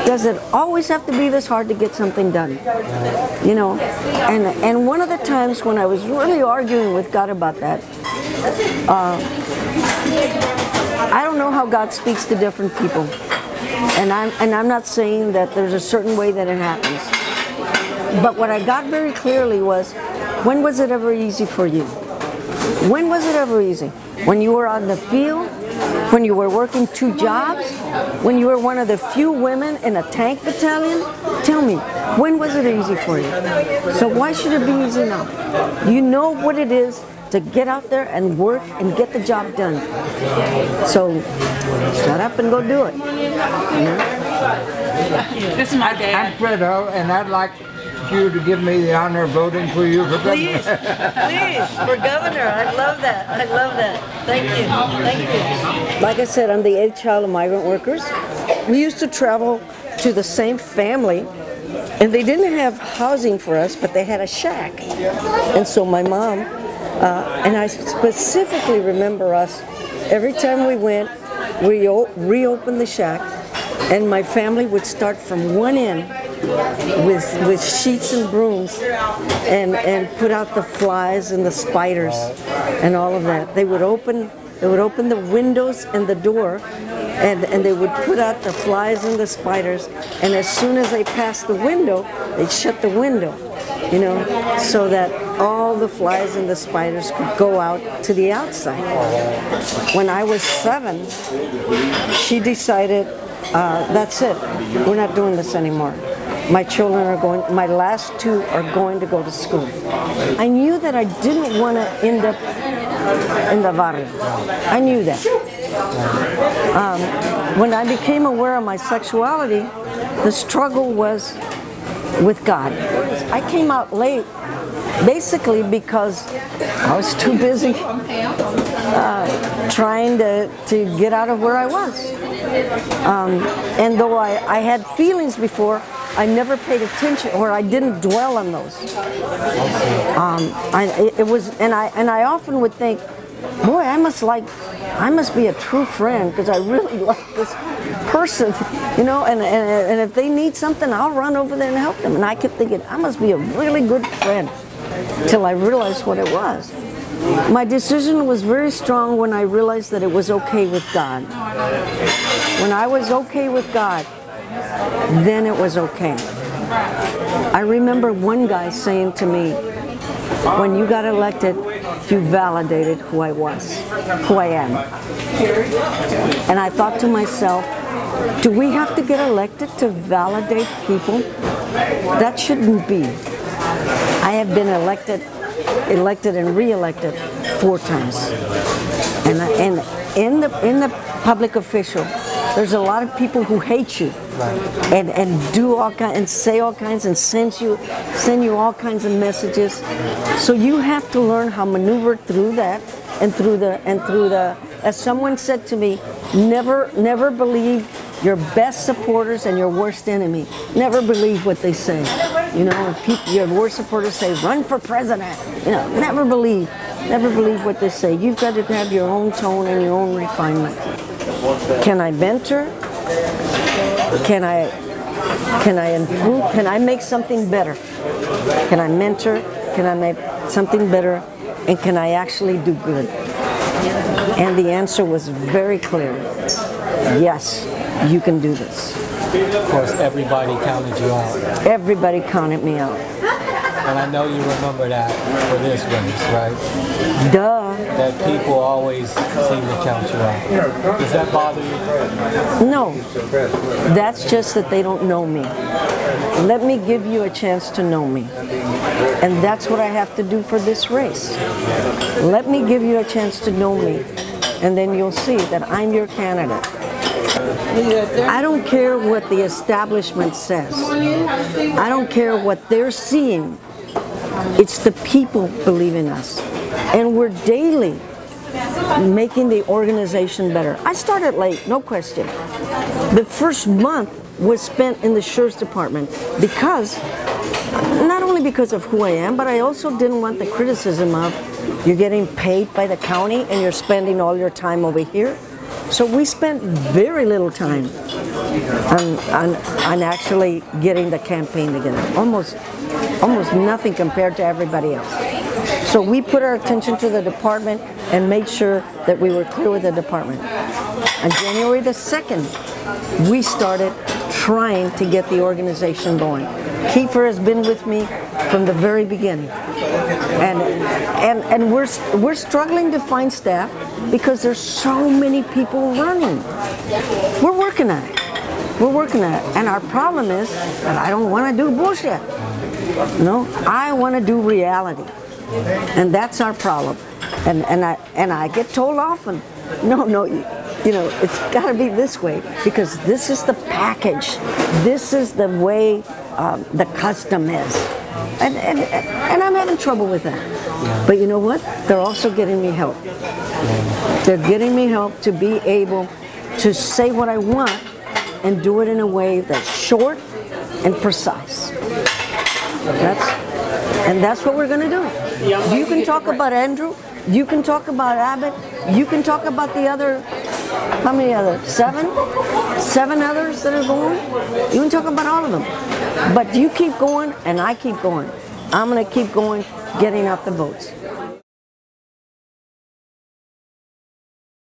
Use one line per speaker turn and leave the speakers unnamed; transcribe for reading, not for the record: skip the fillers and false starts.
Does it always have to be this hard to get something done? You know, and one of the times when I was really arguing with God about that, I don't know how God speaks to different people, and I'm not saying that there's a certain way that it happens. But what I got very clearly was, when was it ever easy for you? When was it ever easy? When you were on the field? When you were working 2 jobs? When you were one of the few women in a tank battalion? Tell me, when was it easy for you? So why should it be easy now? You know what it is to get out there and work and get the job done. So shut up and go do it.
This is my dad.
I'm Fredo, and I'd like you to give me the honor of voting for you for governor.
Please, for governor. I love that. I love that. Thank you. Thank you. Like I said, I'm the 8th child of migrant workers. We used to travel to the same family, and they didn't have housing for us, but they had a shack. And so my mom, and I specifically remember us, every time we went, we reopened the shack, and my family would start from one end with sheets and brooms and put out the flies and the spiders and all of that. They would open the windows and the door, and they would put out the flies and the spiders, and as soon as they passed the window, they'd shut the window, you know, so that all the flies and the spiders could go out to the outside. When I was 7, she decided, that's it, we're not doing this anymore. My children are going, my last 2 are going to go to school. I knew that I didn't want to end up in the barrio. I knew that. When I became aware of my sexuality, the struggle was with God. I came out late, basically because I was too busy trying to get out of where I was. And though I had feelings before, I never paid attention, or I didn't dwell on those. I often would think, boy, I must be a true friend because I really like this person, you know. And if they need something, I'll run over there and help them. And I kept thinking, I must be a really good friend, till I realized what it was. My decision was very strong when I realized that it was okay with God. When I was okay with God, then it was okay. I remember one guy saying to me, when you got elected, you validated who I was, who I am. And I thought to myself, do we have to get elected to validate people? That shouldn't be. I have been elected and re-elected 4 times. And in the public official, there's a lot of people who hate you, and do all kinds, and say all kinds, and send you all kinds of messages. So you have to learn how to maneuver through that, and through the. As someone said to me, never believe your best supporters and your worst enemy. Never believe what they say. You know, if your worst supporters say, run for president. You know, never believe what they say. You've got to have your own tone and your own refinement. Can I mentor? Can I improve? Can I make something better? Can I mentor? Can I make something better? And can I actually do good? And the answer was very clear. Yes, you can do this.
Of course, everybody counted you out.
Everybody counted me out.
And I know you remember that for this race, right?
Duh.
That people always seem to count you out. Does that bother you?
No. That's just that they don't know me. Let me give you a chance to know me. And that's what I have to do for this race. Let me give you a chance to know me, and then you'll see that I'm your candidate. I don't care what the establishment says. I don't care what they're seeing. It's the people believe in us. And we're daily making the organization better. I started late, no question. The first month was spent in the Sheriff's Department because, not only because of who I am, but I also didn't want the criticism of, you're getting paid by the county and you're spending all your time over here. So we spent very little time on actually getting the campaign together. Almost nothing compared to everybody else. So we put our attention to the department and made sure that we were clear with the department. On January the 2nd, we started trying to get the organization going. Kiefer has been with me from the very beginning. And we're struggling to find staff because there's so many people running. We're working on it. We're working on it. And our problem is that I don't want to do bullshit. No, I want to do reality. And that's our problem. And I get told often, no, it's got to be this way because this is the package. This is the way the custom is. And I'm having trouble with that. Yeah. But you know what? They're also getting me help. Yeah. They're getting me help to be able to say what I want and do it in a way that's short and precise. That's what we're going to do. You can talk about Andrew. You can talk about Abbott. You can talk about the other, how many others? 7 others that are going. You can talk about all of them. But you keep going and I keep going. I'm going to keep going, getting out the votes.